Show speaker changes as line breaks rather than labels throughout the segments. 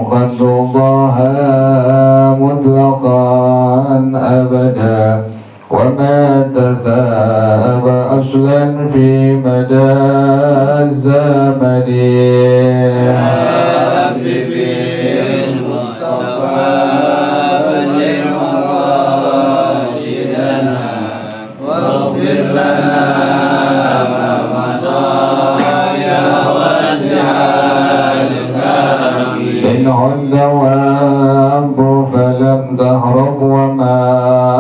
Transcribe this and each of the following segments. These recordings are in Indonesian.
قد ضاها مطلقا أبدا وما تثاءب أصلا في مدى الزمن يا ربي بالمصطفى بلغ مقاصدنا واغفر لنا ما مضى يا واسع الكرم منه الدواب فلم تهرب وما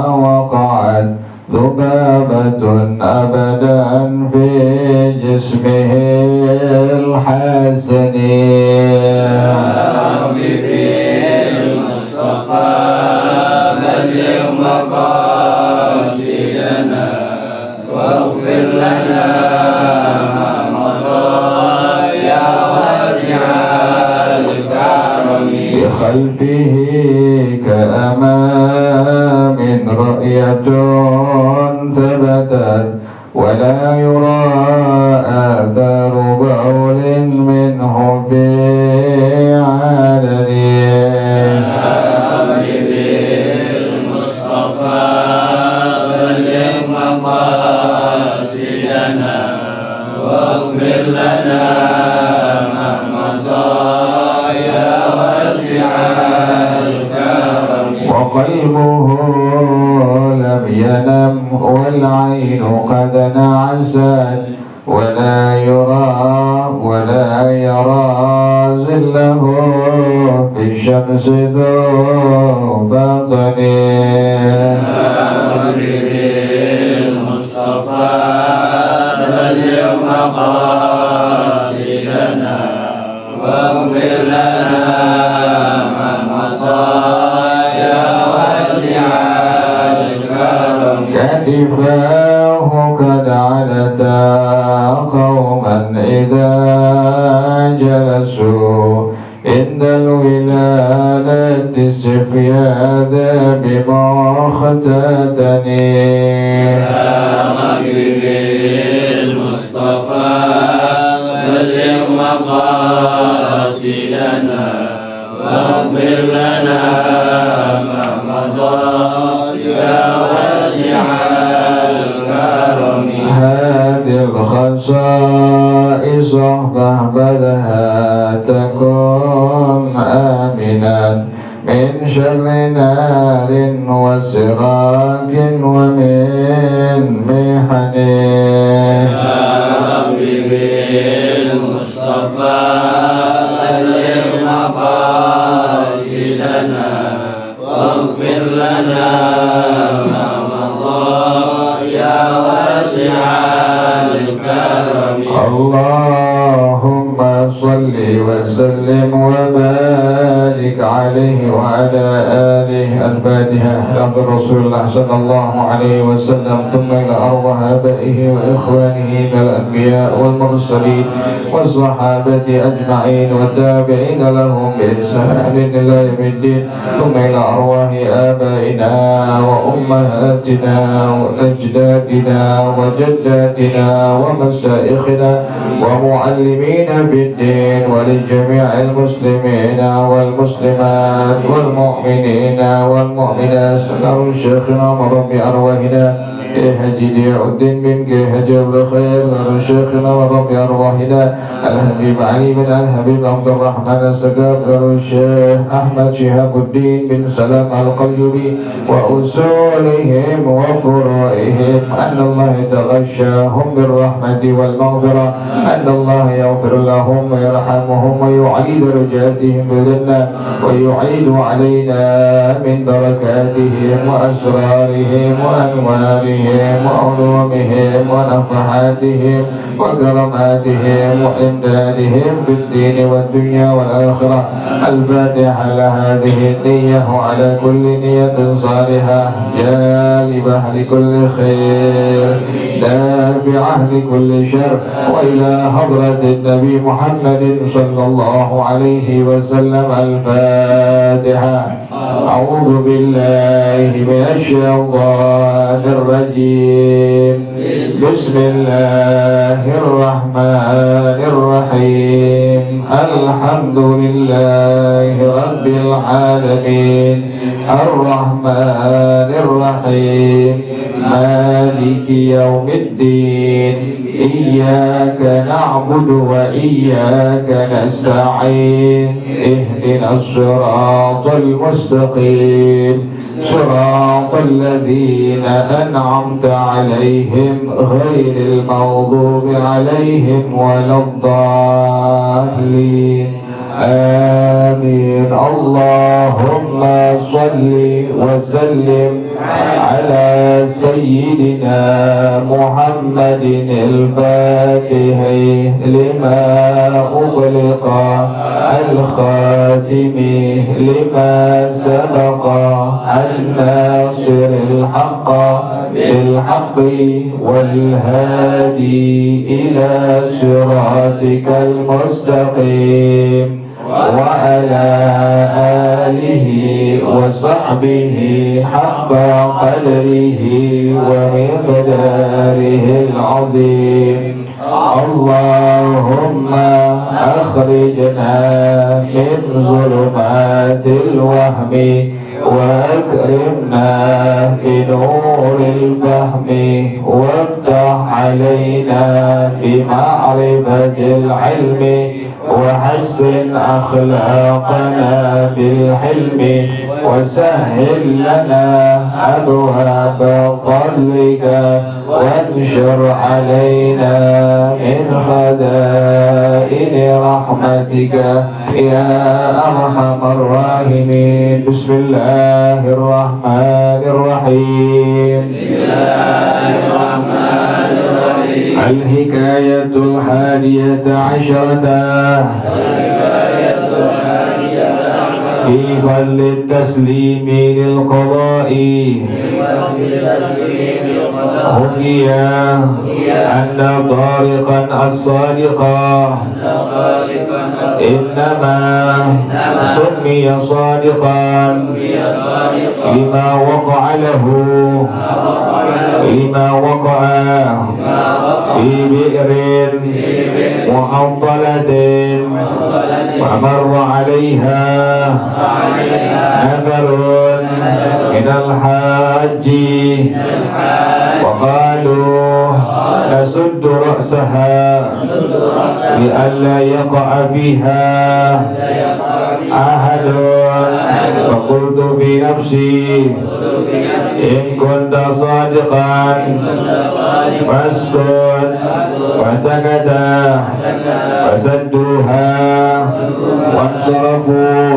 وقعت ذبابة أبدا في جسمه الحسن يا ربي بالمصطفى بلغ مقاصدنا واغفر لنا ما مضى يا واسع الكرم بخلفه كأمام رأية ثبتت ولا يرى آثار بول منه في علن يا ربي بالمصطفى بلغ مقاصدنا واغفر لنا ما مضى يا واسع الكرم وقلبه لم ينم والعين قد نعست ولا يرى ظله في الشمس ذو فطن يا ربي بالمصطفى بلغ مقاصدنا واغفر لنا ما مضى يا واسع الكرم كتفاه قد علتا قوما إذا جلسوا عند الولادة السفياد بمختتني يا ربي بالمصطفى بلغ مقاصدنا واغفر لنا ما مضى يا واسع الكرم هذه الخصائص فاحفظها تكن آمنا من شر نار وسراج ومن محن يا ربي بالمصطفى بلغ مقاصدنا واغفر لنا ما مضى يا واسع الكرم اللهم صل وسلم وبارك عليه وعلى آله الفاتحة لقد رسول الله صلى الله عليه وسلم ثم إلى أرواح آبائه وإخوانه من الأنبياء والمرسلين والصحابة أجمعين والتابعين لهم بإحسان إلى يوم الدين ثم إلى أرواح آبائنا وأمهاتنا وأجدادنا وجداتنا ومشايخنا ومعلمين في الدين ولجميع المسلمين والمسلمات والمؤمنين والمؤمنات سلام شيخنا ورب أرواحنا كهجي ضياء الدين بن كهجي الخير شيخنا ورب أرواحنا الحبيب علي بن الحبيب عبد الرحمن السقاف الشيخ أحمد شهاب الدين بن سلام القيوبي وأصولهم وفروعهم أن الله يتغشاهم بالرحمة والمغفرة أن الله يغفر لهم ويرحمهم ويعلي درجاتهم بالجنة ويعيد علينا من بركاتهم وأسرارهم وأنوارهم وعلومهم ونفحاتهم وكرماتهم وإمدادهم في الدين والدنيا والآخرة الفاتحة لهذه النية وعلى كل نية صالحة جالبة لكل خير دافعة لكل شر وإلى حضرة النبي محمد صلى الله عليه وسلم الفاتحة أعوذ بالله من الشيطان الرجيم Bismillahirrahmanirrahim. Alhamdulillahi rabbil alamin. Ar-Rahmanir-Rahim. Maliki yaumiddin. Iyyaka na'budu wa iyyaka nasta'in. Ihdinas siratal mustaqim. Siratal ladzina an'amta 'alaihim ghairil maghdubi 'alaihim waladdallin. Amin. Allahumma salli wa sallim ala sayyidina Muhammadin al-Fatihi lima ughliqa al-khatimi lima sabaqa an-nasiril haqqa bil haqqi wal hadi ila siratikal mustaqim. وعلى آله وصحبه حق قدره ومقداره العظيم. اللهم أخرجنا من ظلمات الوهم وأكرمنا بنور الفهم وافتح علينا بمعرفة العلم وحسن أخلاقنا بالحلم وسهل لنا أبواب فضلك وانشر علينا من خزائن رحمتك يا أرحم الراحمين. بسم الله الرحمن الرحيم. الحكاية الحادية عشرة في فضل التسليم للقضاء. حكي أن طارقا الصادقا إنما سمي صادقا لما وقع له في بئر معطلة ومر عليها نفر من الحاج وقالوا نسد رأسها لئلا يقع فيها أحد. فقلت في نفسي إن كنت صادقا فاسكت. فسكت فسدوها وانصرفوا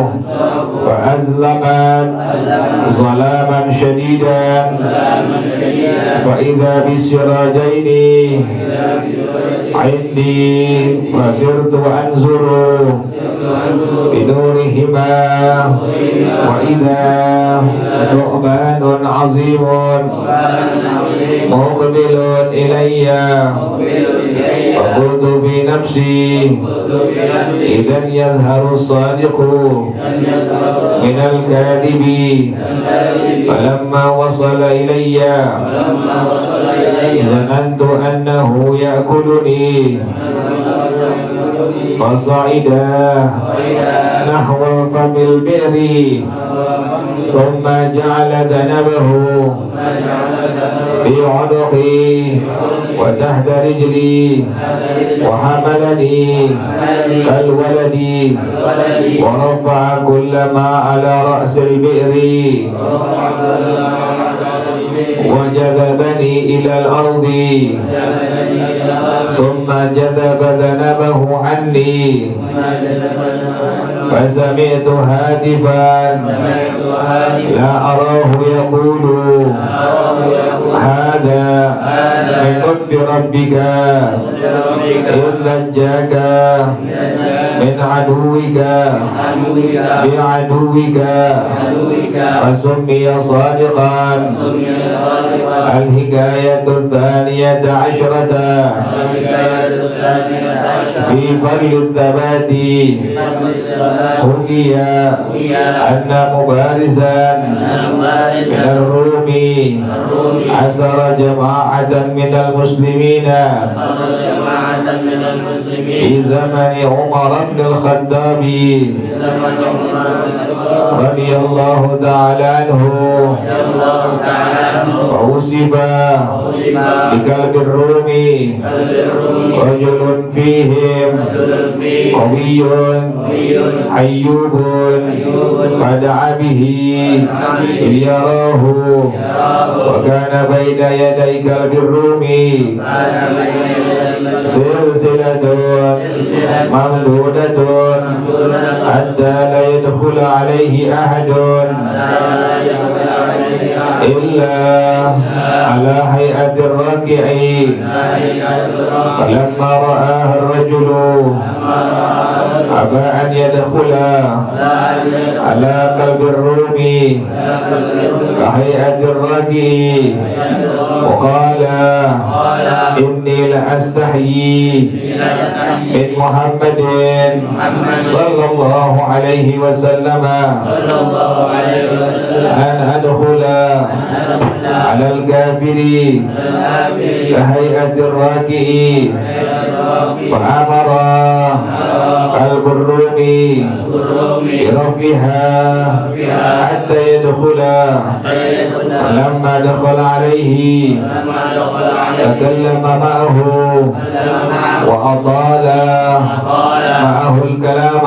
فأزلقت ظلاما شديدا فإذا بالسراجين عندي فصرت أنظر بنورهما وإذا ثعبان عظيم مقبل إلي فقلت في نفسي إذا يظهر الصادق من الكاذب. فلما وصل إلي ظننت أنه يأكلني فصعد نحو فم البئر ثم جعل ذنبه في عنقي وتحت رجلي وحملني كالولد ورفع كل ما على رأس البئر وجذبني إلى الأرض ثم جذب ذنبه عني فسمعت هاتفا لا أراه يقول هذا من لطف ربك إذ نجاك من عدوك بعدوك فسمي صادقا. الحكاية الثانية عشرة في فضل الثبات حكي أن مبارزا من الروم حسر جماعة من المسلمين في زمن عمر بن الخطاب رضي الله تعالى عنه فوصف بكلب الروم رجل فيهم قوي حيوب فدعا به ليراه وكان بين يدي كلب الروم سلسلة ممدودة حتى لا يدخل عليه أحد إلا على هيئة الراكع فلما رآه الرجل أبى أن يدخل على قلب الروم كهيئة الراكع وقال إني لأستحيي من محمد صلى الله عليه وسلم أن أدخل على الكافر كهيئة الراكع فأمر قلب الروم برفعها حتى يدخل فلما دخل عليه تكلم معه وأطال معه الكلام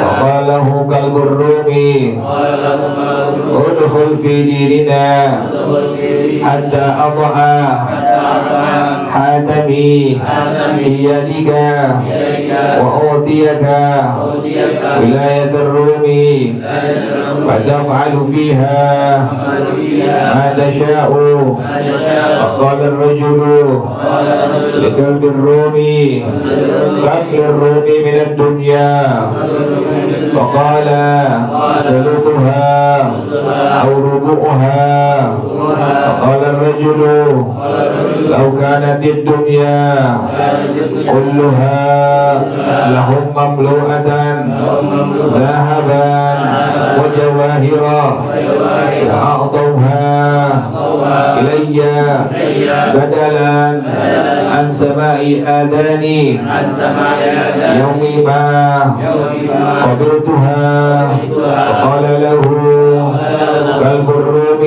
فقال له قلب الروم ادخل في ديننا حتى أضع حاتمي في يدك وأعطيك ولاية الروم فتفعل فيها ما تشاء فقال الرجل لكلب الروم كم للروم من الدنيا فقال ثلثها أو ربعها فقال الرجل لو كانت الدنيا كلها لهم مملوءة ذهبا وجواهرا فأعطوها إلي بدلا عن سماء آذاني يوم ما قبلتها فقال له كلب الروم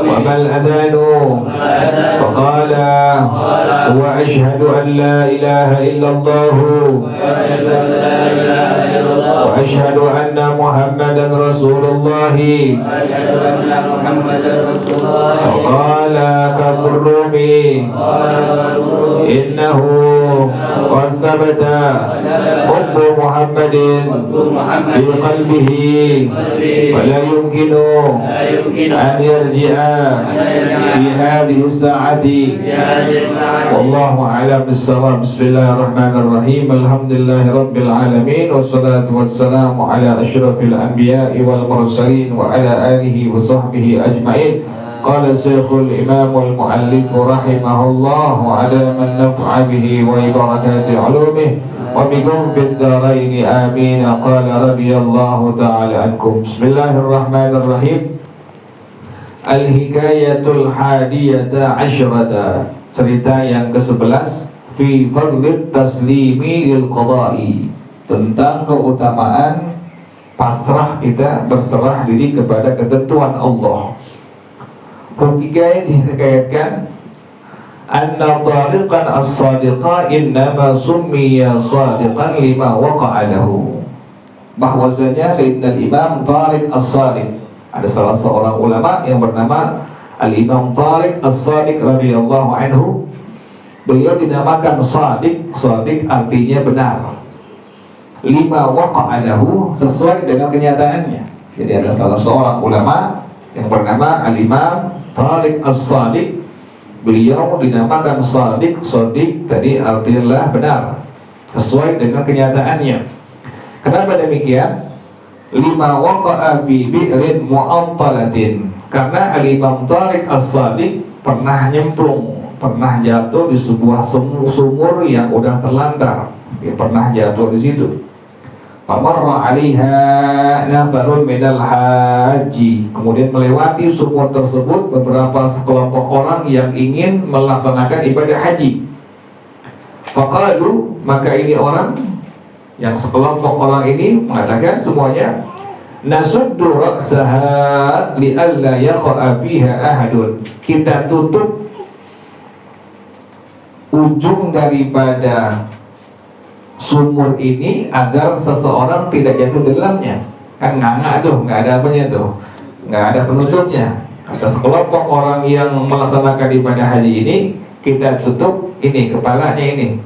وما الأذان فقال هو أشهد أن لا إله إلا الله وأشهد أن محمدا رسول الله فقال كلب الروم إنه قد ثبت حب محمد في قلبه ولا يمكن أن يرجع في هذه الساعة والله أعلم بالصواب. بسم الله الرحمن الرحيم. الحمد لله رب العالمين والصلاة والسلام على أشرف الأنبياء والمرسلين وعلى آله وصحبه أجمعين. قال الشيخ الإمام المؤلف رحمه الله على من نفع به وبركات علومه وبكم في الدارين آمين. قال رضي الله تعالى عنكم. بسم الله الرحمن الرحيم. Al-Hikayatul Hadiyata Asyrata, cerita yang ke-11, fi fadlit taslimi lil qada'i, tentang keutamaan pasrah kita, berserah diri kepada ketentuan Allah. Hikayat dihikayatkan anna tariqan as-sadiqa innama summiya sadiqan lima waqa'a lahu, bahwasanya Sayyidina Imam Tariq As-Sadiq, ada salah seorang ulama yang bernama Al-Imam Tariq As-Sadiq radhiyallahu anhu. Beliau dinamakan Sadiq. Sadiq artinya benar. Lima waqa'a lahu, sesuai dengan kenyataannya. Jadi ada salah seorang ulama yang bernama Al-Imam Tariq As-Sadiq. Beliau dinamakan Sadiq. Sadiq tadi artinya benar, sesuai dengan kenyataannya. Kenapa demikian? Lima waqa'a fi bi'rin mu'attalatin, karena Al-Imam Tariq As-Sadiq pernah nyemplung, pernah jatuh di sebuah sumur yang udah terlantar. Dia pernah jatuh di situ. famarra 'alaiha nafarun minal haji, kemudian melewati sumur tersebut beberapa sekelompok orang yang ingin melaksanakan ibadah haji. Faqalu, maka ini orang yang sekelompok orang ini mengatakan semuanya, nasuddu ra'saha li'alla yaqa'a fiha ahadun, kita tutup ujung daripada sumur ini agar seseorang tidak jatuh di dalamnya. Kan nganga tuh, nggak ada apanya tuh, nggak ada penutupnya. Kata sekelompok orang yang melaksanakan ibadah haji ini, kita tutup ini kepalanya ini,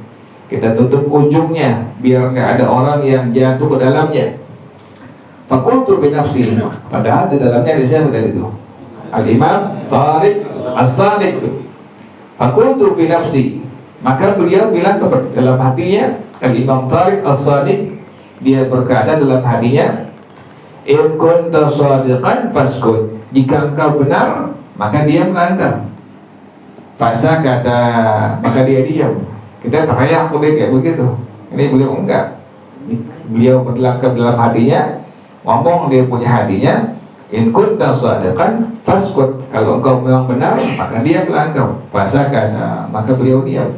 kita tutup ujungnya biar nggak ada orang yang jatuh ke dalamnya. Fakultu binafsi, padahal di dalamnya di siapa tadi itu? Al-Imam Tariq As-Sadiq. Fakultu binafsi, maka beliau bilang ke dalam hatinya, Al-Imam Tariq As-Sadiq, dia berkata dalam hatinya, in kunta shadiqan faskut, jika engkau benar maka dia melanggar. Fasa kata, maka dia diam. Kita teriak boleh kayak begitu. Ini beliau enggak. Beliau berlangkah dalam hatinya, ngomong dia punya hatinya, in kunta shadiqan faskut, kalau engkau memang benar maka dia melanggar. Fasa kata, maka beliau diam.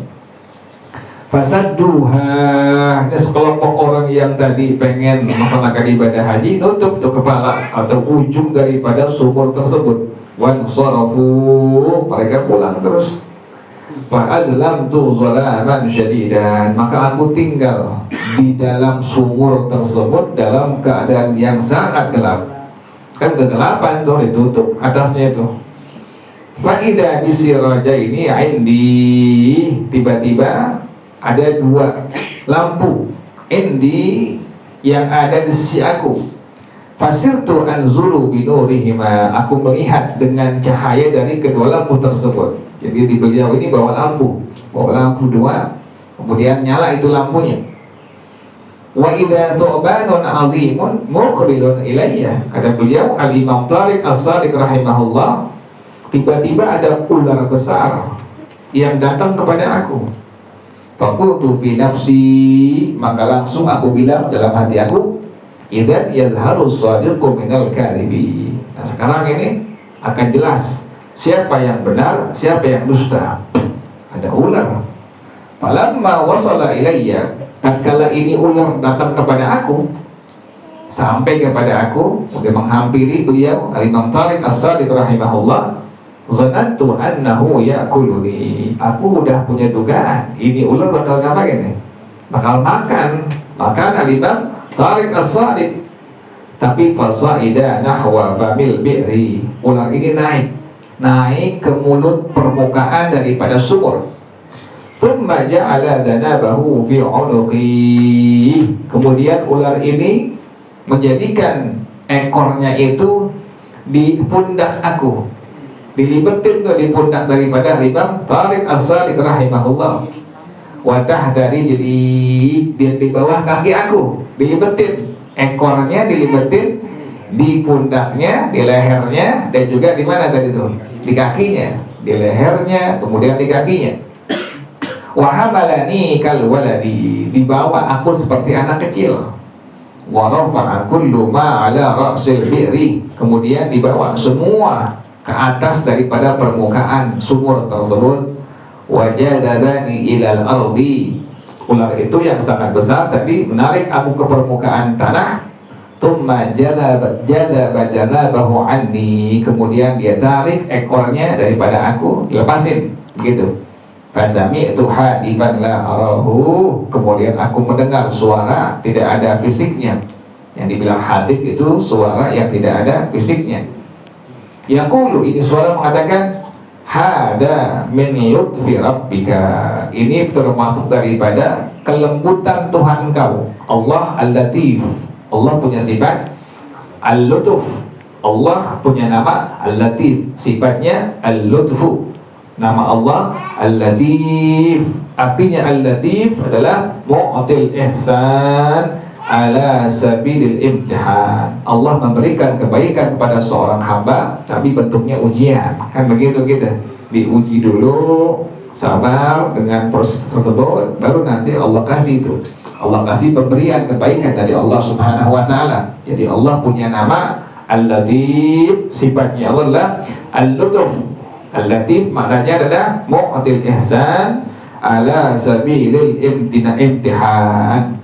Fasadduha, ini sekelompok orang yang tadi pengen melaksanakan ibadah haji, nutup tuh kepala atau ujung daripada sumur tersebut. Wan sarafu, mereka pulang terus. Fa'azlamtu zalaman syadidan, maka aku tinggal di dalam sumur tersebut dalam keadaan yang sangat gelap. Kan kegelapan tuh, ditutup atasnya tuh. Fa'ida bisiraja ini indi, tiba-tiba ada dua lampu indi yang ada di sisi aku. Fasirtu anzuru binurihima, aku melihat dengan cahaya dari kedua lampu tersebut. Jadi di beliau ini bawa lampu dua, kemudian nyala itu lampunya. Wa idza thu'banun 'azimun muqbilun ilayya, kata beliau Al-Imam Tariq As-Sadiq rahimahullah, tiba-tiba ada ular besar yang datang kepada aku. Fakultu fi nafsi, maka langsung aku bilang dalam hati aku, idzan yadhharu shadiqu minal kadhibi. Nah sekarang ini akan jelas siapa yang benar, siapa yang dusta. Ada ular. Falamma wasala ilayya, tatkala ini ular datang kepada aku, sampai kepada aku, kemudian menghampiri beliau Al-Imam Tariq As-Sadiq rahimahullah, zanantu annahu ya'kuluni, aku udah punya dugaan ini ular bakal ngapain nih? Bakal makan Al-Imam Tariq As-Sadiq. Tapi fasaida nahwa famil bi'ri, ular ini naik ke mulut permukaan daripada sumur. Thumma ja'ala danabahu fi 'unuqi, kemudian ular ini menjadikan ekornya itu di pundak aku, dilibetin tuh di pundak daripada Imam Tariq As-Sadiq rahimahullah. Wa tahdari, jadi di bawah kaki aku dilibetin, ekornya dilibetin di pundaknya, di lehernya, dan juga di mana tadi tuh? Di kakinya, di lehernya, kemudian di kakinya. Wa hamalani kal waladi, dibawa aku seperti anak kecil. Wa rafa'a kullu ma 'ala ra'sil bi'ri, kemudian dibawa semua ke atas daripada permukaan sumur tersebut. Wajadabani ilal ardi, ular itu yang sangat besar tadi menarik aku ke permukaan tanah. Thumma janabahu anni, kemudian dia tarik ekornya daripada aku, dilepasin begitu. Fasami'tu hadifan la arahu, kemudian aku mendengar suara tidak ada fisiknya. Yang dibilang hadif itu suara yang tidak ada fisiknya. Yaqulu, ini suara mengatakan, hada min lutfi rabbika, ini termasuk daripada kelembutan Tuhan kau. Allah Al-Latif, Allah punya sifat Al-Lutuf, Allah punya nama Al-Latif, sifatnya Al-Lutfu. Nama Allah Al-Latif, artinya Al-Latif adalah mu'til ihsan ala sabilil imtihan. Allah memberikan kebaikan kepada seorang hamba, tapi bentuknya ujian. Kan begitu kita diuji dulu, sabar dengan proses tersebut, baru nanti Allah kasih itu. Allah kasih pemberian kebaikan dari Allah Subhanahu wa taala. Jadi Allah punya nama Al-Latif, sifatnya Allah adalah Al-Lutuf. Al-Latif maknanya adalah mu'til ihsan ala sabilil imtihan.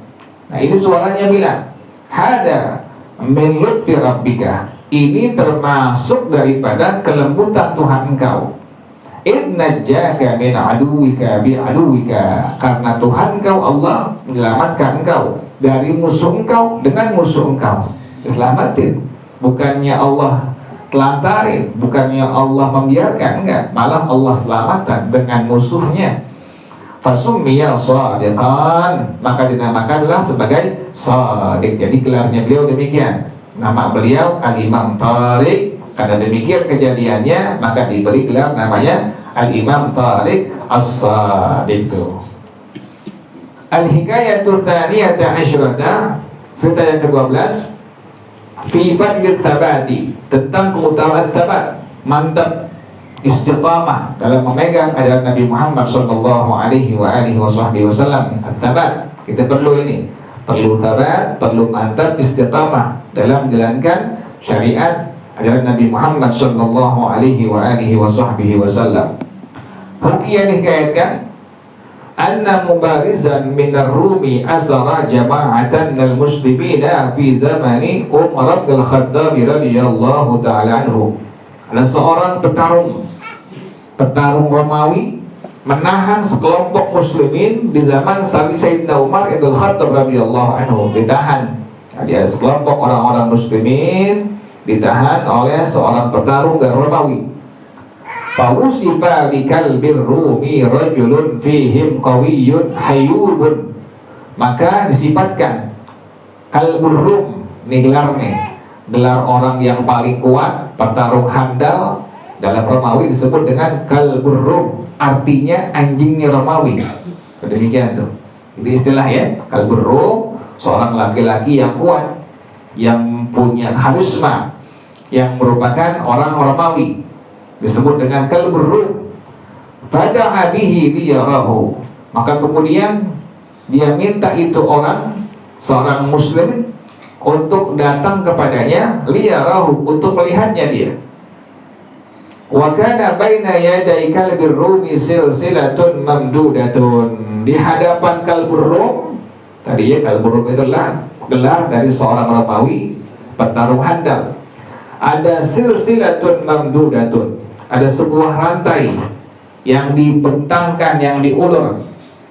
Nah, ini suaranya bilang, hada min lutfi rabbika. Ini termasuk daripada kelembutan Tuhan engkau. Innajjaka min aduwika bi aduwika. Karena Tuhan engkau Allah menyelamatkan engkau dari musuh engkau dengan musuh engkau. Diselamatin. Bukannya Allah telantarin, bukannya Allah membiarkan, enggak. Malah Allah selamatkan dengan musuhnya. Fasummiya shadiqan, maka dinamakanlah sebagai shadiq. Jadi gelarnya beliau demikian. Nama beliau Al-Imam Tariq. Karena demikian kejadiannya, maka diberi gelar namanya Al-Imam Tariq As-Shadiq. Al-Hikayatu Tsaniyata Asyrata, cerita yang ke-12, fi fadli tsabati, tentang keutamaan tsabat, mantap, istiqamah dalam memegang ajaran Nabi Muhammad sallallahu alaihi wasallam. Tsabat, kita perlu ini, perlu tsabat, perlu mantap, istiqamah dalam menjalankan syariat ajaran Nabi Muhammad sallallahu alaihi wasallam. Hukiyah dikaitkan anna mubarizan minar Rumi asara jama'atan minal muslimina fi zamani Umar bin Khattab radhiyallahu ta'ala anhu. Ada seorang petarung Romawi menahan sekelompok muslimin di zaman Sayyidina Umar bin Khattab radhiyallahu anhu, ditahan. Jadi ada sekelompok orang-orang muslimin ditahan oleh seorang petarung dari Romawi. Fawusifa bikalbir Rumi rajulun fihim qawiyyun hayyubun, maka disifatkan kalbur Rum, ini gelar orang yang paling kuat, petarung handal dalam Romawi disebut dengan kalbur Rum, artinya anjingnya Romawi. Demikian tuh, itu istilah ya, kalbur Rum, seorang laki-laki yang kuat, yang punya harisma, yang merupakan orang Romawi, disebut dengan kalbur Rum. Fada'a bihi liyarahu, maka kemudian dia minta itu orang, seorang muslim, untuk datang kepadanya, liyarahu, untuk melihatnya dia. Wa kana baina yaday kalbir Rumi silsilatun mamdudatun, di hadapan kalbur Rum, tadi ya, kalbur Rum itulah gelar dari seorang Romawi, petarung handal. Ada silsilatun mamdudatun, ada sebuah rantai yang dibentangkan, yang diulur,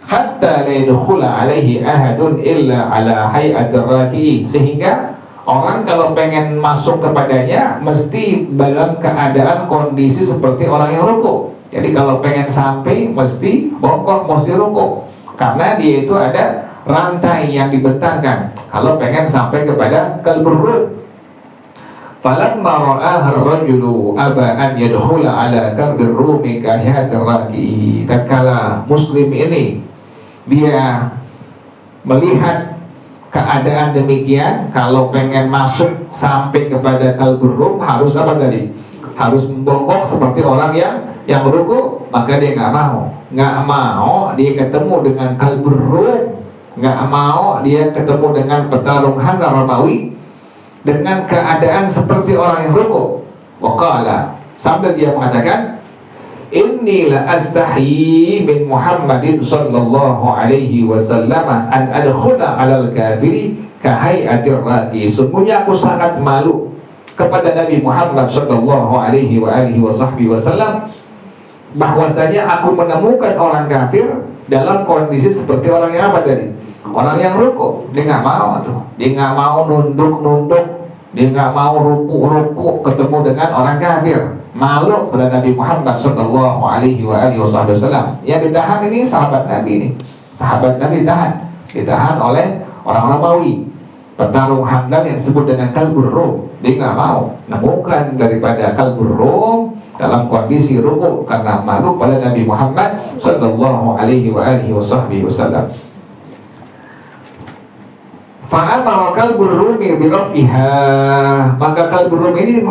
hatta la yadkhula alaihi ahadun illa ala hay'atir raki, sehingga orang kalau pengen masuk kepadanya mesti dalam keadaan kondisi seperti orang yang ruku. Jadi kalau pengen sampai mesti bongkok, mesti ruku, karena dia itu ada rantai yang dibentangkan kalau pengen sampai kepada kalbur Rum. Falamma ra'aha ar-rajulu aba an yadkhula ala kalbir Rumi kahiyatir raki, tatkala muslim ini dia melihat keadaan demikian, kalau pengen masuk sampai kepada kalbur Rum harus apa tadi? Harus membongkok seperti orang yang ruku, maka dia nggak mau dia ketemu dengan kalbur Rum, nggak mau dia ketemu dengan petarung handal Romawi dengan keadaan seperti orang yang ruku. Waqala, sambil dia mengatakan, inni la astahi min Muhammadin sallallahu alaihi wasallam an adkhula alal kafiri kahai'atir raki, sungguhnya aku sangat malu kepada Nabi Muhammad sallallahu alaihi wasallam bahwasanya aku menemukan orang kafir dalam kondisi seperti orang yang apa tadi? Orang yang ruku. Dia nggak mau tuh, dia nggak mau nunduk, dia nggak mau ruku ketemu dengan orang kafir. Malu pada Nabi Muhammad sallallahu alaihi wasallam. Yang ditahan ini sahabat Nabi ini. Sahabat Nabi ditahan oleh orang Romawi, petarung handal yang disebut dengan kalbur Rum. Dia nggak mau nemukan daripada kalbur Rum dalam kondisi ruku karena malu pada Nabi Muhammad sallallahu alaihi wasallam. Fa'amara kalbur Rumi bi raf'iha, maka kalbur Rum ini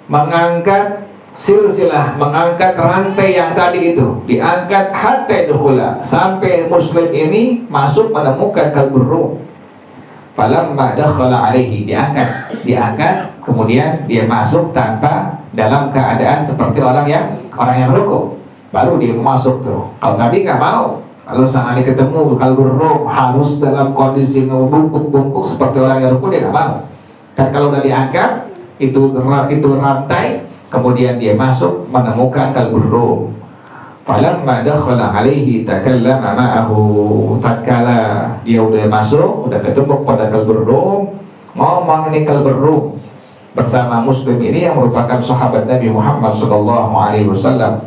mengangkat silsilah, mengangkat rantai yang tadi itu, diangkat hatta dukhula, sampai muslim ini masuk menemukan kalbur rum. Falamma dakhala alaihi, diangkat, kemudian dia masuk tanpa dalam keadaan seperti orang yang ruku, baru dia masuk tuh. Kalau tadi nggak mau, kalau seandainya ketemu kalbur rum harus dalam kondisi bungkuk seperti orang yang ruku, dia nggak mau. Dan kalau udah diangkat itu rantai, kemudian dia masuk menemukan kalbur rum. Falamma dakhala alaihi takallama ma'ahu, tatkala dia udah masuk, udah ketemu pada kalbur rum, ngomong ini kalbur rum bersama muslim ini yang merupakan sahabat Nabi Muhammad sallallahu alaihi wasallam.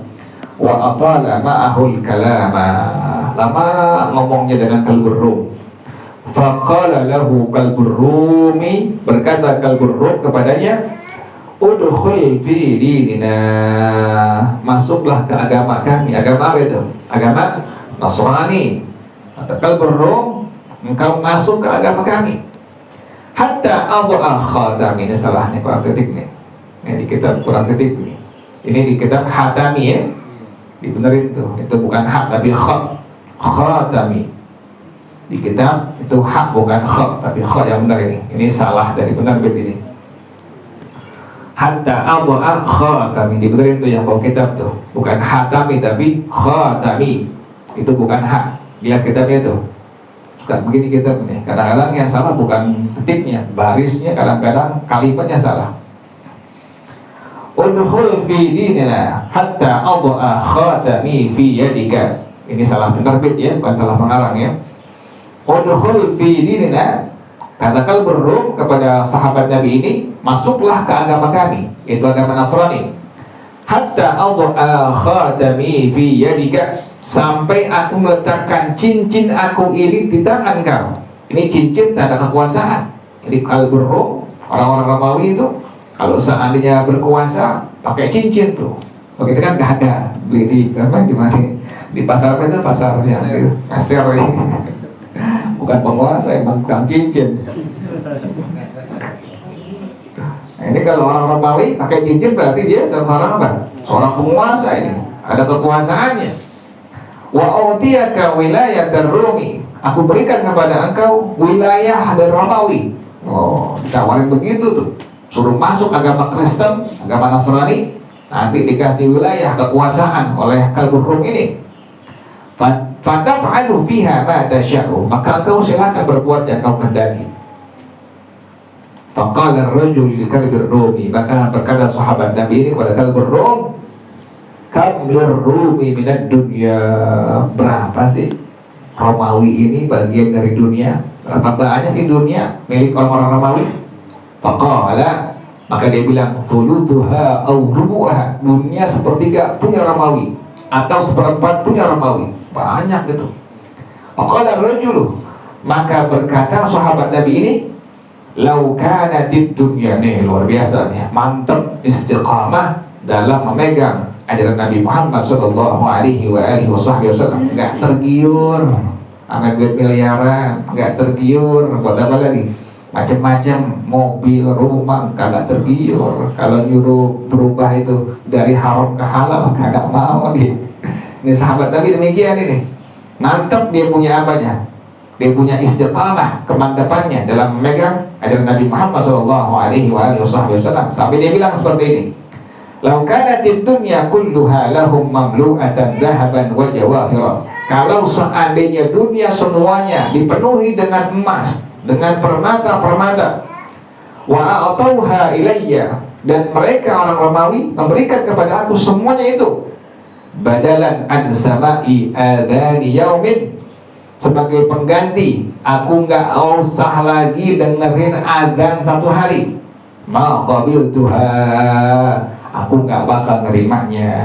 Wa atala ma'ahul kalama, lama ngomongnya dengan kalbur rum. Faqala lahu kalbur rumi, berkata kalbur rum kepadanya, udkhul fi dinina, masuklah ke agama kami. Agama apa itu? Agama Nasrani. Kata kalbur rum, engkau masuk ke agama kami. Hatta adha khatami, ini salah nih, kurang ketik nih. Ini di kitab kurang ketik nih. Ini di kitab Hatami ya. Dibenerin tuh, itu bukan hak tapi khat. Khatami. Di kitab itu hak bukan khat, tapi khat yang benar ini. Ini salah dari penerbit ini. Hatta adha khatami, dibenerin tuh yang bawa kitab tuh, bukan hatami tapi khatami. Itu bukan hak. Lihat kitabnya tuh. Suka begini kitab ini. Kadang-kadang yang salah bukan ketiknya, barisnya, kadang-kadang kalimatnya salah. Udkhul fi dinina hatta adha khatami fi yadika. Ini salah penerbit ya, bukan salah pengarang ya. Udkhul fi dinina, kata kalbur rum kepada sahabat Nabi ini, masuklah ke agama kami, itu agama Nasrani. Hatta adha khatami fi yadika, sampai aku meletakkan cincin aku ini di tangan kau. Ini cincin tanda kekuasaan. Jadi kalbur rum, orang-orang Romawi itu kalau seandainya berkuasa pakai cincin tuh. Begitu kan gak ada beli di apa di pasar apa itu, pasarnya Master ini. Bukan penguasa, emang tukang cincin. Nah, ini kalau orang Romawi pakai cincin berarti dia seorang apa? Seorang penguasa ini, ada kekuasaannya. Wa utiyaka wilayatar Rumi, aku berikan kepada engkau wilayah dari Romawi. Oh, ditawarin begitu tuh. Suruh masuk agama Kristen, agama Nasrani, nanti dikasih wilayah kekuasaan oleh kalbur rum ini. Fataf'alu fiha ma tasya'u, maka engkau silakan berbuat yang kau kehendaki. Faqala ar-rajul li kalbir rumi, maka berkata sahabat Nabi ini kepada kalbur rum, kam lirrumi minad dunya, berapa sih Romawi ini bagian dari dunia? Berapa banyak sih dunia milik orang-orang Romawi? Faqala, maka dia bilang, thuluthuha aw rubuha, dunia sepertiga punya Romawi atau seperempat punya Romawi. Banyak gitu. Faqala ar-rajulu, maka berkata sahabat Nabi ini, lau kanatid dunya, nih luar biasa nih, mantap istiqamah dalam memegang ajaran Nabi Muhammad sallallahu alaihi wasallam, enggak tergiur sama duit miliaran, enggak tergiur buat apa lagi? Macam-macam mobil, rumah, kagak tergiur. Kalau nyuruh berubah itu dari haram ke halal, kagak mau dia. Ini sahabat Nabi demikian ini. Mantap dia punya apanya? Dia punya istiqamah, kemantapannya dalam memegang ajaran Nabi Muhammad sallallahu alaihi wasallam. Sampai dia bilang seperti ini. Lau kanatid dunya kulluha lahum mamlu'atan dhahaban wa jawahira. Kalau seandainya dunia semuanya dipenuhi dengan emas, dengan permata-permata, wa a'tauha ilayya, dan mereka orang Romawi memberikan kepada aku semuanya itu, badalan an sama'i adhani yaumin, sebagai pengganti aku nggak usah lagi dengerin azan satu hari, ma qabiltuha, aku nggak bakal nerimanya.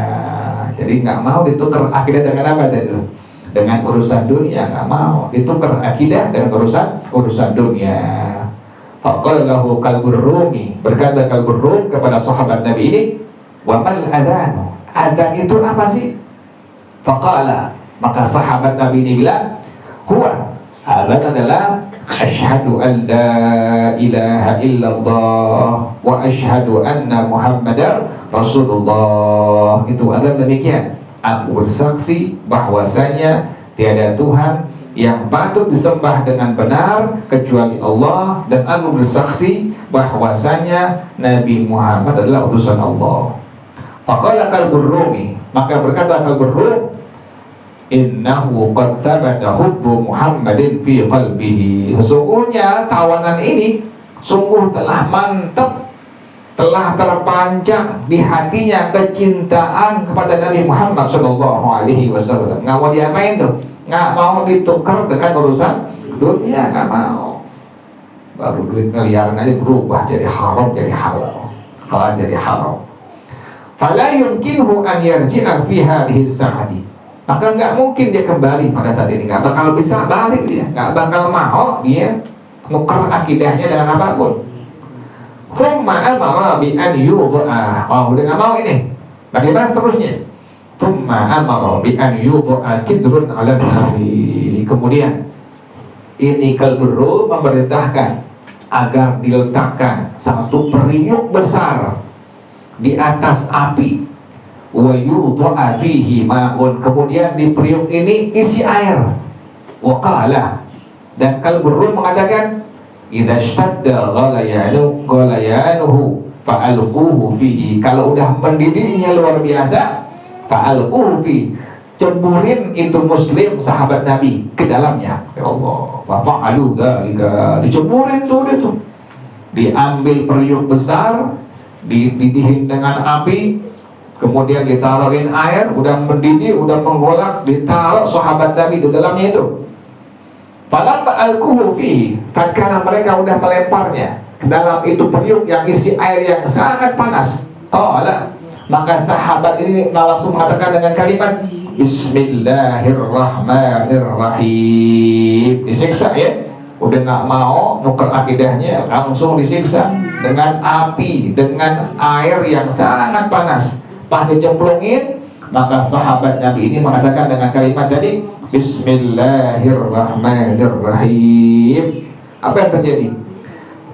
Jadi nggak mau ditukar akidah dengan apa tadi? Dengan urusan dunia, nggak mau ditukar akidah dengan urusan dunia. Faqala lahu kalbur rumi, berkata kalbur rum kepada sahabat Nabi ini, wa mal adzan, adzan itu apa sih? Faqala, maka sahabat Nabi ini bilang, huwa, adzan adalah asyhadu an la la ilaha illallah wa asyhadu anna Muhammadar Rasulullah. Itu azan demikian. Aku bersaksi bahwasanya tiada Tuhan yang patut disembah dengan benar kecuali Allah, dan aku bersaksi bahwasanya Nabi Muhammad adalah utusan Allah. Faqala Qalbur Rumi, maka berkata Qalbur Rum, innahu qad thabata hubbu Muhammadin fi qalbihi. Sesungguhnya tawanan ini sungguh telah mantap, telah terpancang di hatinya kecintaan kepada Nabi Muhammad sallallahu alaihi wasallam. Nggak mau diapain tuh? Nggak mau ditukar dengan urusan dunia, nggak mau. Baru duit miliaran aja berubah jadi haram, jadi halal, halal jadi haram. Fala yumkinhu an yarji'a fi hadhihi sa'ati. Maka nggak mungkin dia kembali pada saat ini, nggak bakal bisa balik dia, nggak bakal mau dia nukar akidahnya dengan apapun. Thumma amara bi an yudha. Oh, udah nggak mau ini. Bagaimana seterusnya? Thumma amara bi an yudha kidrun ala nabi. Kemudian ini Qalbur Rum memerintahkan agar diletakkan satu periuk besar di atas api. Wa yudha fihi ma'un. Kemudian di periuk ini isi air. Wa qala, dan Qalbur Rum mengatakan, idza ishtadda ghalayanuhu fa'alquhu fihi. Kalau udah mendidihnya luar biasa, fa'alquhu fihi, ceburin itu muslim sahabat Nabi ke dalamnya. Ya Allah, fa fa'alu dzalika, diceburin tuh dia tuh. Diambil periuk besar, dididihin dengan api, kemudian ditaruhin air, udah mendidih, udah menggolak, ditaruh sahabat Nabi di dalamnya itu. Falamma alquhu fihi, tatkala mereka udah melemparnya ke dalam itu periuk yang isi air yang sangat panas, qala, maka sahabat ini langsung mengatakan dengan kalimat Bismillahirrahmanirrahim. Disiksa ya, udah nggak mau nuker akidahnya, langsung disiksa dengan api, dengan air yang sangat panas. Pas dicemplungin, maka sahabat Nabi ini mengatakan dengan kalimat tadi, Bismillahirrahmanirrahim. Apa yang terjadi?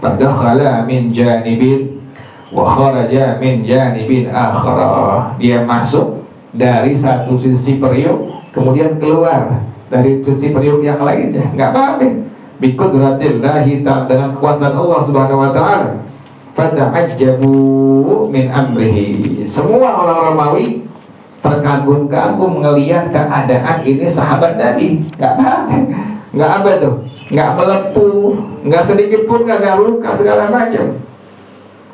Fadakhala min janibin wa kharaja min janibin akhara. Dia masuk dari satu sisi periuk, kemudian keluar dari sisi periuk yang lainnya. Enggak apa-apa. Biqudratillahi ta'ala, dengan kuasa Allah Subhanahu wa taala. Fata'ajjabu min amrihi. Semua orang Romawi terkagum-kagum melihat keadaan ini sahabat Nabi. Nggak apa-apa, nggak apa tuh, nggak melepuh, nggak sedikit pun nggak luka segala macam.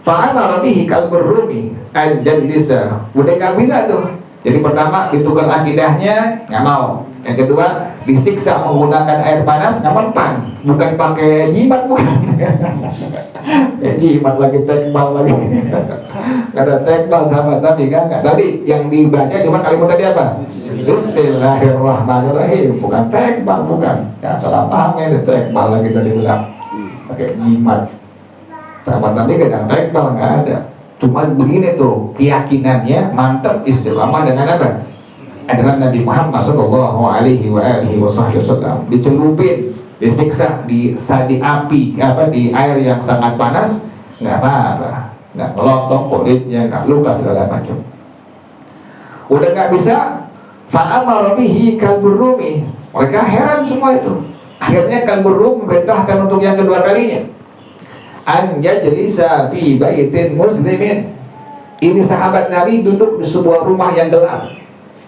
Fa'amara bihi Qalbur Rumi an-jalisa. Udah nggak bisa tuh. Jadi pertama ditukar akidahnya, nggak mau. Yang kedua disiksa menggunakan air panas, nggak mempan, bukan pakai jimat, bukan. Jimat lagi, tekbal lagi. Ada tekbal sahabat Nabi kan? Tadi yang dibaca cuma kalimat tadi apa? Bismillahirrahmanirrahim, bukan tekbal, bukan. Ya salah pahamnya itu tekbal lagi tadi bilang pakai jimat. Sahabat Nabi kadang tekbal nggak ada. Cuma begini tuh keyakinannya mantap, istiqamah dengan apa? Adalah Nabi Muhammad sallallahu alaihi wasallam. Dicelupin, disiksa di api, di air yang sangat panas, nggak apa-apa, nggak melotok kulitnya, nggak luka segala macam. Udah nggak bisa, fa'amara bihi Qalbur Rumi. Mereka heran semua itu. Akhirnya Qalbur Rum memerintahkan untuk yang kedua kalinya, an yajlisa fi baitin muslimin. Ini sahabat Nabi duduk di sebuah rumah yang gelap.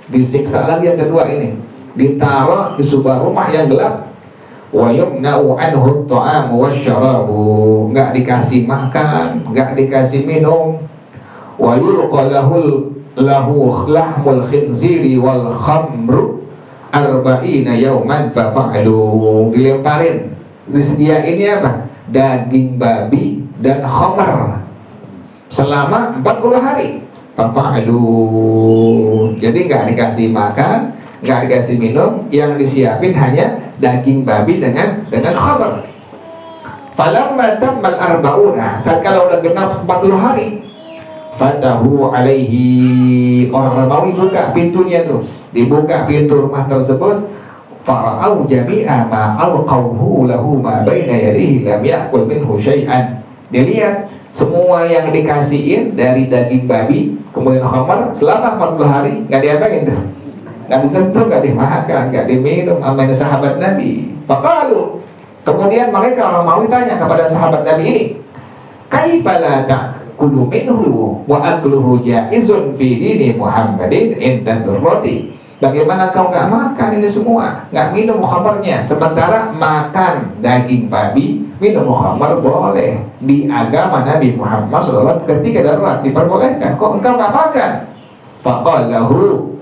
Disiksa lagi yang kedua ini, ditaruh di sebuah rumah yang gelap. Wa yumna'u anhu at-ta'amu wasyarabu, enggak dikasih makan, enggak dikasih minum. Wa yulqa lahu lahmul khinziri wal khamru arba'ina yawman fa fa'alu. Dilemparin, disediain apa? Daging babi dan khamar selama 40 hari. Fa'alu. Jadi nggak dikasih makan, nggak dikasih minum, yang disiapin hanya daging babi dengan khamar. Falamma tammal arba'una, kalau udah genap 40 hari, fatahu alaihi, orang Romawi buka pintunya tuh, dibuka pintu rumah tersebut. fara'au jami'a ma alqawhu lahu ma baina yadihi lam ya'kul minhu syai'an. Dilihat semua yang dikasihin dari daging babi kemudian khamar selama 40 hari nggak diapain tuh, nggak disentuh, nggak dimakan, nggak diminum sama sahabat Nabi. Faqalu, kemudian mereka orang Mawi tanya kepada sahabat Nabi ini, kaifa la ta'kulu minhu wa akluhu jaizun fi dini Muhammadin inda durrati. Bagaimana kau nggak makan ini semua, nggak minum khamarnya, sementara makan daging babi, minum khamar boleh di agama Nabi Muhammad SAW ketika darurat diperbolehkan, kok engkau nggak makan? Faqalahu,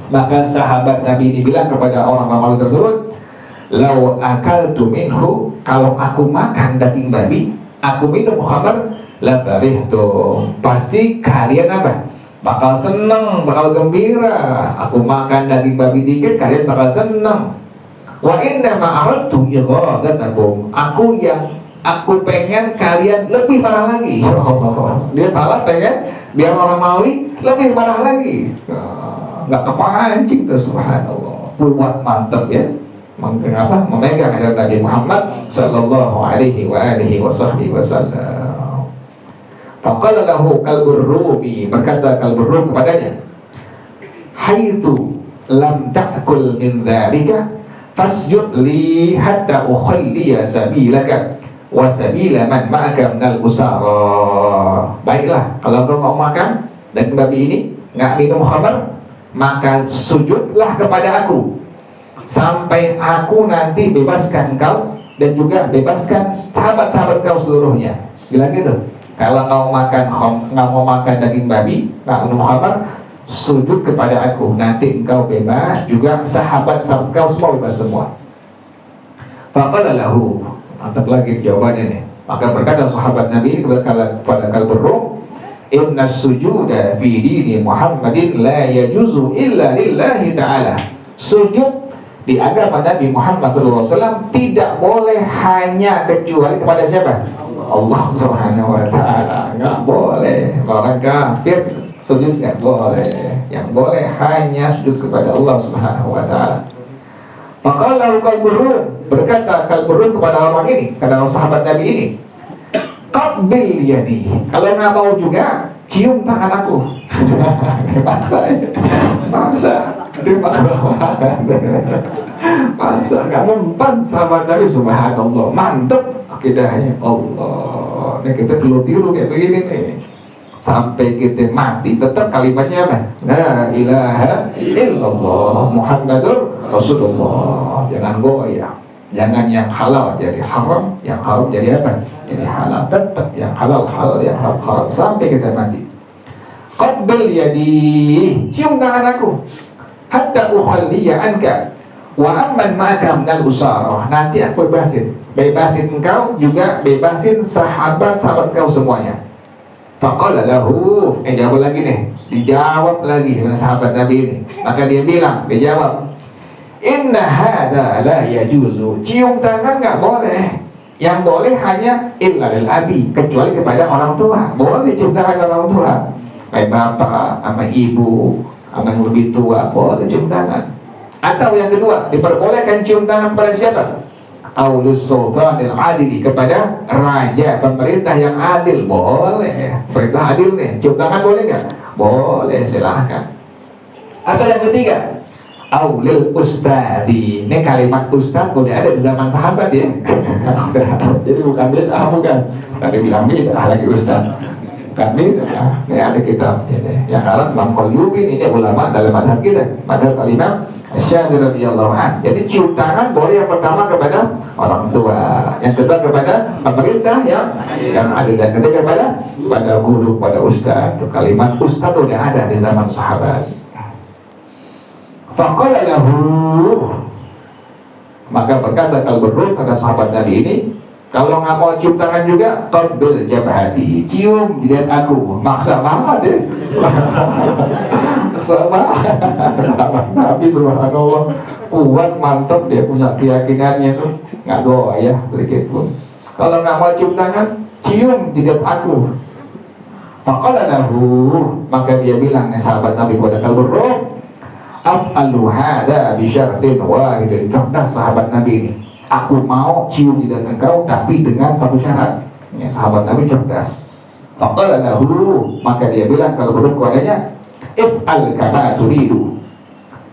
maka sahabat Nabi ini bilang kepada orang-orang tersebut, lau akaltu minhu, kalau aku makan daging babi, aku minum khamar, la farihtu, pasti kalian apa? Bakal seneng, bakal gembira. Aku makan daging babi dikit, kalian bakal seneng. Wa inna ma'aradtu ighadatakum, aku pengen kalian lebih parah lagi. Dia malah pengen biar orang Mawi lebih parah lagi. Nggak kepancing tuh, subhanallah. Kuat, mantap ya. Mengapa? Memegang ajaran Nabi Muhammad sallallahu alaihi wa alihi wasallam. Faqala lahu kalbur rumi, berkata kalbur rum kepadanya, haitu lam ta'kul min dzalika fasjud li hatta ukhalliya sabilaka wa sabila man ma'aka minal usara. Baiklah, kalau kau mau makan daging babi ini, nggak minum khamar, maka sujudlah kepada aku sampai aku nanti bebaskan kau dan juga bebaskan sahabat-sahabat kau seluruhnya. Bilang gitu. Kalau nggak mau makan daging babi, nggak minum khamar, sujud kepada aku, nanti engkau bebas, juga sahabat-sahabat kau semua bebas semua. Faqala lahu, mantap lagi jawabannya nih. Maka berkata sahabat Nabi kepada kalbur rum, inna sujuda fi dini Muhammadin la yajuzu illa lillahi ta'ala. Sujud di agama Nabi Muhammad SAW tidak boleh hanya kecuali kepada siapa? Allah Subhanahu wa ta'ala. Nggak boleh orang kafir sujud, nggak boleh. Yang boleh hanya sujud kepada Allah Subhanahu wa ta'ala. Maka lalu kalbur rum, berkata kalbur rum kepada orang ini, kepada sahabat Nabi ini, qabbil yadi, kalau nggak mau juga cium tangan aku. Paksa ya, paksa paksa, nggak mempan sahabat Nabi. Subhanallah, mantep akidahnya. Allah, ini kita tiru kayak begini nih sampai kita mati tetap kalimatnya apa? La ilaha illallah Muhammadur Rasulullah. Jangan goyah, jangan yang halal jadi haram, yang haram jadi apa? Jadi halal. Tetap yang halal halal, yang haram haram sampai kita mati. Qabbil yadi, cium tangan aku, hatta ukhalliya anka wa amman ma'aka minal usara. Nanti aku bebasin engkau, juga bebasin sahabat-sahabat kau semuanya. Faqala lahu, jawab lagi nih, dijawab lagi oleh sahabat Nabi ini. Maka dia bilang, dia jawab, inna hadza la yajuzu, cium tangan nggak boleh. Yang boleh hanya illa lil abi, kecuali kepada orang tua. Boleh cium tangan orang tua, kayak bapak sama ibu sama yang lebih tua, boleh cium tangan. Atau yang kedua, diperbolehkan cium tangan pada siapa? Aulus sultanil adili, kepada raja, pemerintah yang adil, boleh. Perintah adil nih, cium tangan boleh nggak? Boleh, silahkan. Atau yang ketiga, aulil ustadi, ini kalimat ustad udah ada di zaman sahabat ya. Jadi bukan bid'ah, bukan. Tadi bilang bid'ah lagi ustad, bukan bid'ah. Ini ada kitab ini yang Arab Imam Qalyubi, ini ulama dalam madhab kita, madhab Imam Syafi'i radhiyallahu anhu. Jadi cium tangan boleh yang pertama kepada orang tua, yang kedua kepada pemerintah yang adil, dan ketiga kepada guru, pada ustaz. Itu kalimat ustaz udah ada di zaman sahabat. Faqala lahu, maka berkata kalbur rum kata sahabat Nabi ini, kalau nggak mau cium tangan juga, qabbil jabhati, cium jidat aku. Maksa banget ya. Sahabat Nabi subhanallah kuat, mantap, dia punya keyakinannya tuh nggak goyah sedikit pun. Kalau nggak mau cium tangan, cium jidat aku. Faqala lahu, maka dia bilang sahabat Nabi pada kalbur rum, af'alu hadza bi syartin wahid. Cerdas sahabat Nabi ini. Aku mau cium jidat engkau tapi dengan satu syarat. Ya, sahabat Nabi cerdas. Faqala lahu, maka dia bilang kalau belum kepadanya, if'al kama turidu.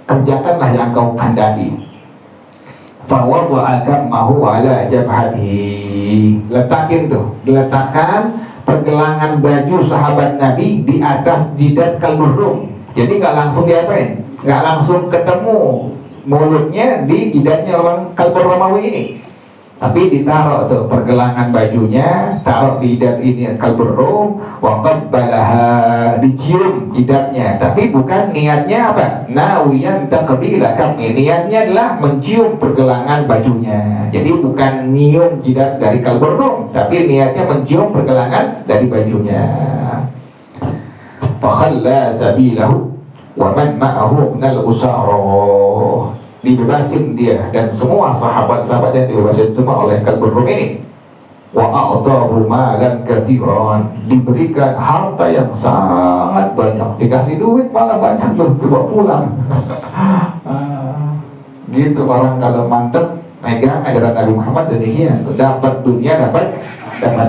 Kerjakanlah yang kau kehendaki. Fawadha'a kammahu ala jabhatihi. Diletakkan pergelangan baju sahabat Nabi di atas jidat kalbur rum. Jadi nggak langsung diapain, nggak langsung ketemu mulutnya di jidatnya orang kalbur Romawi ini, tapi ditaruh tuh pergelangan bajunya, taruh di jidat ini kalbur rum, wa qabbalaha, dicium jidatnya, tapi bukan niatnya apa, nawiyan taqbila kami, niatnya adalah mencium pergelangan bajunya. Jadi bukan nyium jidat dari kalbur rum, tapi niatnya mencium pergelangan dari bajunya. Fakhalla sabilahu wa man ma'ahu minal usara. Dibebasin dia dan semua sahabat-sahabatnya dibebasin semua oleh kalbur rum ini. Wa a'tahu malan katsiran, diberikan harta yang sangat banyak, dikasih duit malah banyak tuh dibawa pulang. Gitu orang kalau mantep megang ajaran Nabi Muhammad demikian tuh, dapat dunia dapat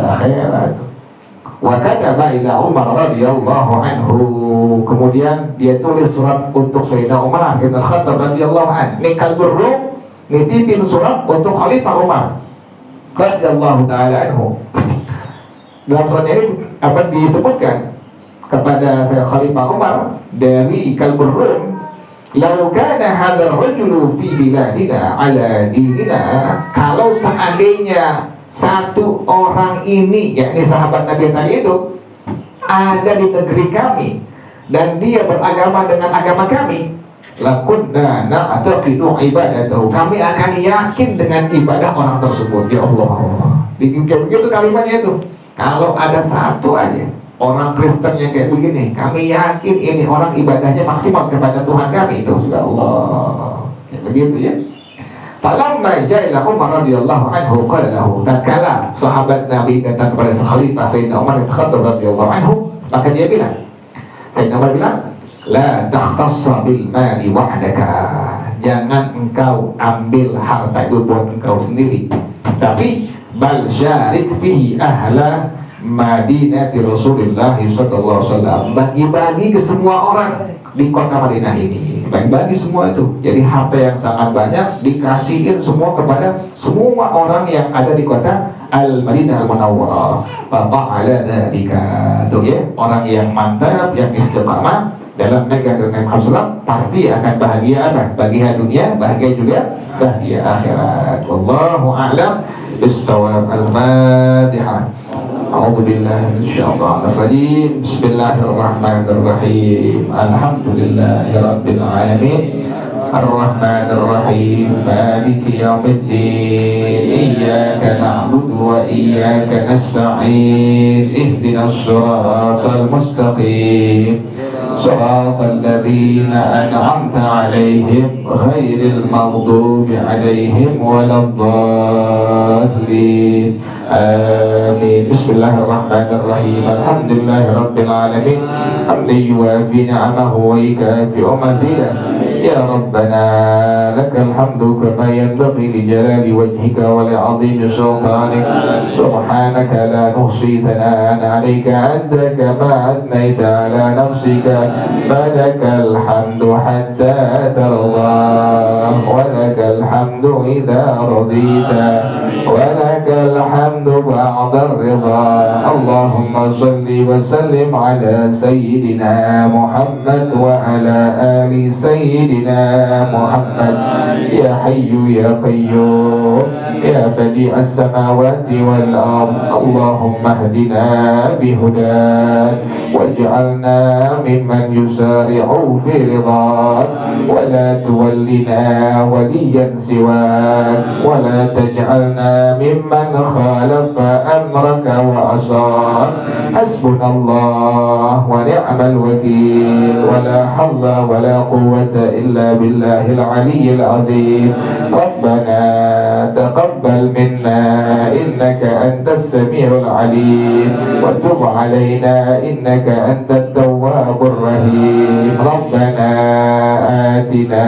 akhirat. Wa kataba ila Umar radhiyallahu anhu, kemudian dia tulis surat untuk Sayyidina Umar bin Khattab radhiyallahu anhu. Ini kalbur rum nitipin surat untuk Khalifah Umar radhiyallahu taala anhu. Dalam surat ini apa disebutkan kepada saya Khalifah Umar dari kalbur rum, "Lau kana hadzal rajulu fi biladina ala dinina," kalau seandainya satu orang ini, yakni sahabat Nabi tadi itu, ada di negeri kami dan dia beragama dengan agama kami, lakunna na'taqidu ibadatahu, kami akan yakin dengan ibadah orang tersebut. Ya Allah, begitu kalimatnya itu. Kalau ada satu aja orang Kristen yang kayak begini, kami yakin ini orang ibadahnya maksimal kepada Tuhan kami, itu sudah Allah. Kayak begitu ya. Falamma ja'ala Umar radhiyallahu anhu qala lahu, tatkala sahabat Nabi datang kepada Khalifah Sayyidina Umar bin Khattab radhiyallahu anhu, maka dia bilang, Sayyidina Umar bilang, la takhtassa bil mali wahdaka, jangan engkau ambil harta itu buat engkau sendiri, tapi bal syarik fihi ahla Madinati Rasulullah sallallahu alaihi wasallam, bagi-bagi ke semua orang di kota Madinah ini, bagi-bagi semua itu. Jadi harta yang sangat banyak dikasihin semua kepada semua orang yang ada di kota Al-Madinah Al-Munawwarah. Fa'ala dzalika, tuh ya, orang yang mantap, yang istiqamah dalam megang dengan Rasulullah pasti akan bahagia apa? Bahagia dunia, bahagia juga bahagia akhirat. Wallahu a'lam bis-shawab. Al-Fatihah. A'udzu billahi minasyaitonir rajim. Bismillahirrahmanirrahim. Alhamdulillahi rabbil alamin. Ar-Rahmanir Rahim. Maliki yaumiddin. Iyyaka na'budu wa iyyaka nasta'in. Ihdinas shiratal mustaqim. Shiratal ladzina an'amta 'alaihim ghairil maghdubi 'alaihim waladdallin. Amin. Bismillahirrahmanirrahim. Alhamdulillahi rabbil alamin. Hamdan yuwafi ni'amahu wa yukafi'u mazidah. Ya Rabbana lakal hamdu kama yanbaghi li jalali wajhika wa li 'azimi sultanik. Subhanaka la nuhsi thana'an 'alaika anta kama athnayta 'ala nafsika. Falakal hamdu hatta tarda wa lakal hamdu idza radita wa lakal hamdu ba'da ridha. Allahumma salli wa sallim ala sayyidina Muhammad wa ala ali sayyidina Muhammad. Ya Hayyu ya Qayyum ya Badi'as samawati wal ard. Allahumma hdina bihudak waj'alna mimman yusari'u fi ridhak wa la tuwallina waliyan siwak wa la taj'alna mimman khalafa amraka wa asar. Hasbunallah wa ni'mal wakil wa la hawla wa la quwwata illa billahil aliyyil azim. Rabbana taqabbal minna innaka antas samiul alim wa tub alaina innaka antat tawwabur rahim. Rabbana آتنا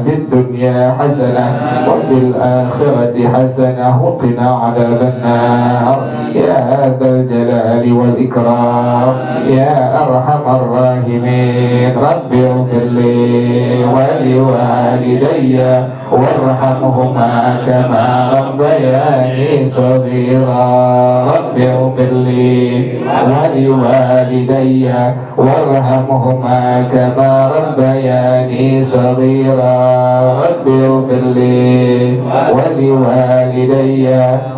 في الدنيا حسنة وفي الآخرة حسنة وقنا عذاب النار يا ذا الجلال والإكرام يا أرحم الراحمين رب اغفر لي ولوالدي وارحمهما كما ربياني صغيرا رب اغفر لي ولوالدي وارحمهما كما ربياني صغيرا رب اغفر لي ولوالدي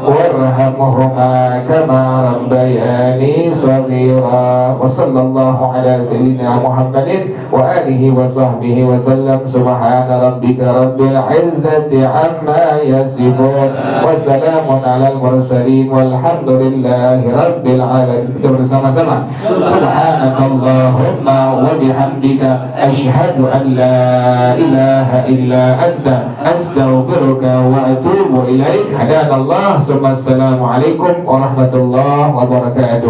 وارحمهما كما ربياني صغيرا وصلى الله على سيدنا محمد وآله وصحبه وسلم سبحان ربك رب العزة عما يصفون وسلام على المرسلين والحمد لله رب العالمين. Kita bersama-sama Subhanakallahumma wa bihamdika asyhadu an la ilaha illa anta astaghfiruka wa atubu ilaik. Hadanallah. Assalamualaikum warahmatullahi wabarakatuh.